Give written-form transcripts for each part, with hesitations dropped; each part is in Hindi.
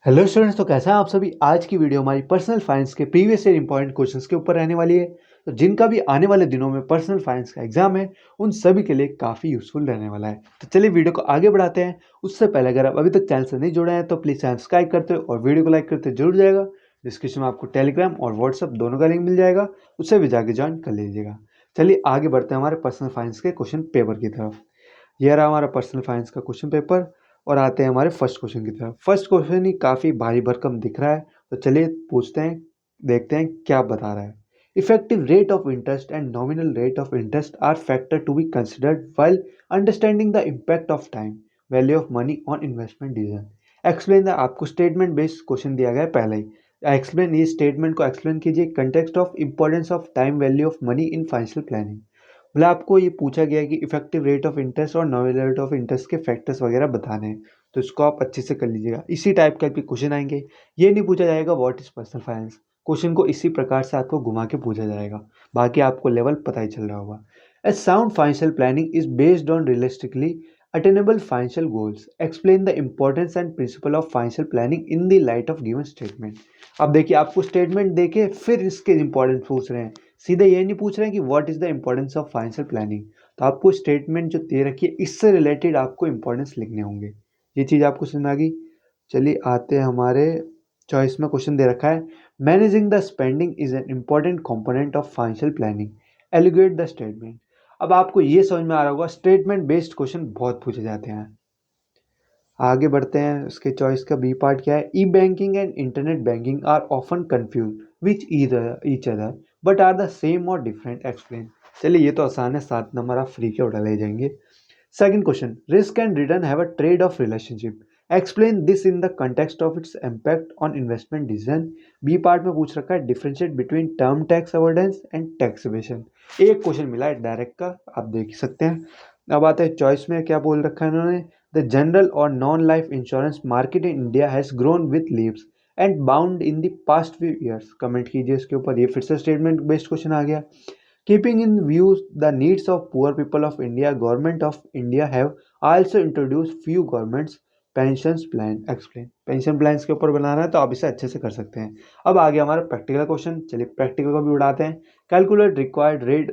हेलो स्टूडेंट्स, तो कैसा है आप सभी। आज की वीडियो हमारी पर्सनल फाइनेंस के प्रीवियस ईयर इंपॉर्टेंट क्वेश्चंस के ऊपर रहने वाली है। तो जिनका भी आने वाले दिनों में पर्सनल फाइनेंस का एग्जाम है, उन सभी के लिए काफ़ी यूजफुल रहने वाला है। तो चलिए वीडियो को आगे बढ़ाते हैं। उससे पहले अगर आप अभी तक चैनल से नहीं जुड़े हैं तो प्लीज़ चैनल सब्सक्राइब करते हो और वीडियो को लाइक करते जरूर जाएगा। डिस्क्रिप्शन में आपको टेलीग्राम और व्हाट्सअप दोनों का लिंक मिल जाएगा, उससे भी जाके ज्वाइन कर लीजिएगा। चलिए आगे बढ़ते हैं हमारे पर्सनल फाइनेंस के क्वेश्चन पेपर की तरफ। यह रहा हमारा पर्सनल फाइनेंस का क्वेश्चन पेपर और आते हैं हमारे फर्स्ट क्वेश्चन की तरफ। फर्स्ट क्वेश्चन ही काफ़ी भारी भरकम दिख रहा है, तो चलिए पूछते हैं, देखते हैं क्या बता रहा है। Effective rate of interest and nominal rate of interest are factor to be considered while understanding the impact of time value of money on investment decision. Explain the, आपको स्टेटमेंट बेस्ड क्वेश्चन दिया गया है पहले ही। एक्सप्लेन, ये स्टेटमेंट को एक्सप्लेन कीजिए। Context of importance of time value of money in financial planning. मतलब आपको ये पूछा गया है कि इफेक्टिव रेट ऑफ इंटरेस्ट और नॉमिनल रेट ऑफ इंटरेस्ट के फैक्टर्स वगैरह बताने हैं, तो इसको आप अच्छे से कर लीजिएगा। इसी टाइप के आपके क्वेश्चन आएंगे। ये नहीं पूछा जाएगा what is personal finance, question को इसी प्रकार से आपको घुमा के पूछा जाएगा। बाकी आपको लेवल पता ही चल रहा होगा। A sound financial planning is based on realistically attainable financial goals. Explain the importance and principle of financial planning in the light of given statement. अब देखिए, आपको स्टेटमेंट देके फिर इसके इंपॉर्टेंस पूछ रहे हैं। सीधे ये नहीं पूछ रहे हैं कि what is the importance of financial planning. तो आपको स्टेटमेंट जो दे रखी है इससे रिलेटेड आपको इंपॉर्टेंस लिखने होंगे। ये चीज़ आपको समझ आ गई। चलिए आते हैं हमारे चॉइस में। क्वेश्चन दे रखा है, managing the spending is an important component of financial planning, elaborate the statement. अब आपको ये समझ में आ रहा होगा, स्टेटमेंट बेस्ड क्वेश्चन बहुत पूछे जाते हैं। आगे बढ़ते हैं। उसके चॉइस का बी पार्ट क्या है, E banking and internet banking are often confuse with each other but are the same और डिफरेंट, एक्सप्लेन। चलिए ये तो आसान है, 7 नंबर आप फ्री के उड़ा ले जाएंगे। Second question, risk and return have a trade off relationship, explain this in the context of its impact on investment decision. B part में पूछ रखा है, differentiate between term tax avoidance and tax evasion. एक क्वेश्चन मिला है डायरेक्ट का, आप देख सकते हैं। अब आते हैं चॉइस में, क्या बोल रखा है इन्होंने, द जनरल और non life insurance market in India has grown with leaves and bound in the past few years. Comment कीजिए इसके ऊपर। ये फिर से स्टेटमेंट बेस्ड क्वेश्चन आ गया। Keeping in view the needs of poor people of India, Government of India have also introduced few governments pensions plan. Explain. Pension plans के ऊपर बनाना है तो आप इसे अच्छे से कर सकते हैं। अब आ गया हमारा प्रैक्टिकल क्वेश्चन। चलिए प्रैक्टिकल को भी उड़ाते हैं। Calculate required rate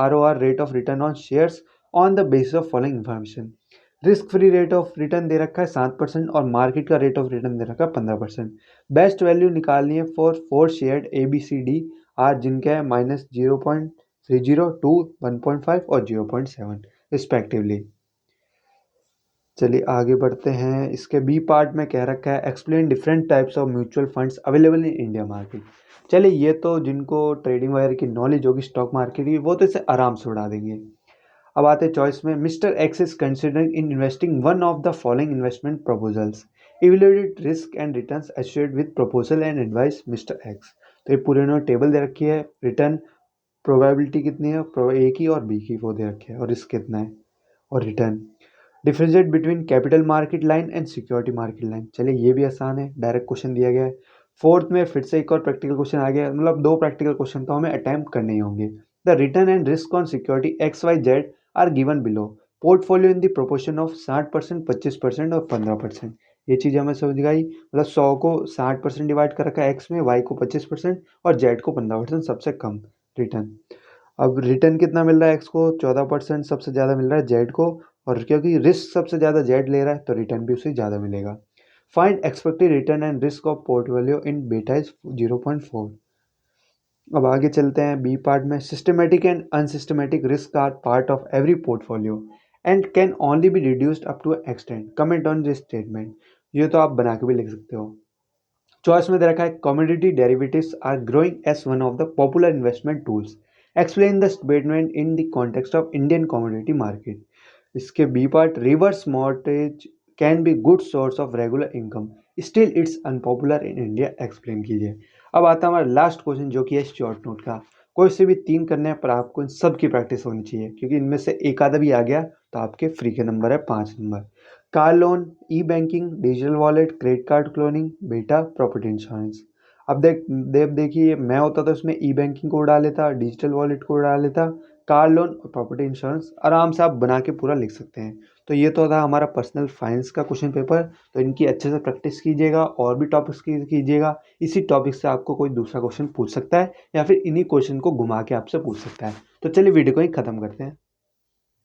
ROR rate of return on shares on the basis of following information. Risk free rate of return दे रखा है 7% और मार्केट का रेट ऑफ रिटर्न दे रखा है 15%। बेस्ट वैल्यू निकालनी है फॉर 4 शेयर ABCD आर, जिनका है -0.30 टू 1.5 और 0.7 रिस्पेक्टिवली। चलिए आगे बढ़ते हैं। इसके बी पार्ट में कह रखा है, explain different types of mutual funds available in India market. चलिए ये तो जिनको ट्रेडिंग वगैरह की नॉलेज होगी स्टॉक मार्केट की, वो तो इसे आराम से उड़ा देंगे। अब आते हैं चॉइस में, mister x is considering in investing one of the following investment proposals, evaluated risk and returns associated with proposal and advice mister x. तो ये पूरे उन्होंने टेबल दे रखी है। रिटर्न प्रोबेबिलिटी कितनी है, ए की और बी की, वो दे रखे हैं, और रिस्क कितना है और return. Differentiate between capital market line and security market line. चलिए ये भी आसान है, डायरेक्ट क्वेश्चन दिया गया है। फोर्थ में फिर से एक और प्रैक्टिकल क्वेश्चन आ गया, मतलब 2 प्रैक्टिकल क्वेश्चन तो हमें अटैम्प्ट करने ही होंगे। The return and risk on security XYZ are given below, portfolio in the proportion of 60%, 25% और 15%। ये चीज़ हमें समझ गई। मतलब 100 को 60% डिवाइड कर रखा है एक्स में, वाई को 25% और जेड को 15%, सबसे कम रिटर्न। अब रिटर्न कितना मिल रहा है एक्स को, 14% सबसे ज़्यादा मिल रहा है जेड को, और क्योंकि रिस्क सबसे ज़्यादा जेड ले रहा है तो रिटर्न भी उसे ज़्यादा मिलेगा। Find expected return and risk of portfolio in beta is 0.4। अब आगे चलते हैं बी पार्ट में, systematic and unsystematic risk are part of every portfolio and can only be reduced up to extent, comment on this statement. ये तो आप बना के भी लिख सकते हो। चॉइस में दे रखा है, commodity derivatives are growing as one of the popular investment tools, explain the statement in the context of Indian commodity market. इसके B part, reverse mortgage can be good source of regular income, still it's unpopular in India, explain कीजिए। अब आता है हमारा लास्ट क्वेश्चन, जो कि है शॉर्ट नोट का। कोई से भी 3 करने हैं, पर आपको इन सब की प्रैक्टिस होनी चाहिए, क्योंकि इनमें से एक आधा भी आ गया तो आपके फ्री के नंबर है 5 number. Car loan, E banking, digital wallet, credit card cloning, बेटा प्रॉपर्टी इंश्योरेंस। अब देखिए, मैं होता तो इसमें ई बैंकिंग को उड़ा लेता, डिजिटल वॉलेट को उड़ा लेता, कार लोन और प्रॉपर्टी इंश्योरेंस आराम से आप बना के पूरा लिख सकते हैं। तो ये तो था हमारा पर्सनल फाइनेंस का क्वेश्चन पेपर। तो इनकी अच्छे से प्रैक्टिस कीजिएगा और भी टॉपिक्स की कीजिएगा। इसी टॉपिक से आपको कोई दूसरा क्वेश्चन पूछ सकता है या फिर इन्हीं क्वेश्चन को घुमा के आपसे पूछ सकता है। तो चलिए वीडियो को ही खत्म करते हैं।